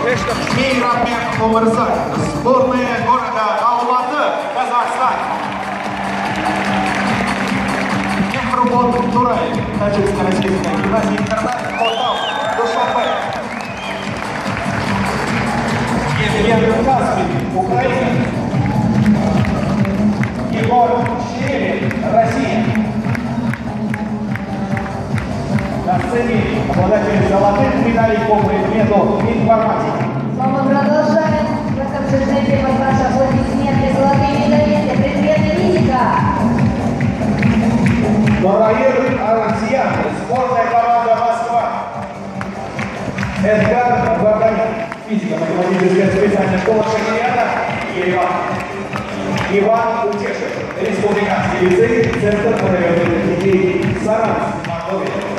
Мейрамбек Умарзаев, сборная города Алматы, Казахстан. Мехрубон Тураев, Таджикско-российская гимназия интернат, Хотал, Душанбе. Евген Каспин, Украина. Егор Щеревин, Россия. На сцене обладатель золотых медалей по предмету информатики. Мы продолжаем. В этом же темпе ваши аплодисменты. Золотые медали для предмета физика. Нураир Арансиян, сборная команда Москва. Эдгар Варданян, физико-математическая специальная школа Шахрияна, Ереван. Иван Утешев, республиканский лицей, Центр проверенных детей, Саранс, Мордовия.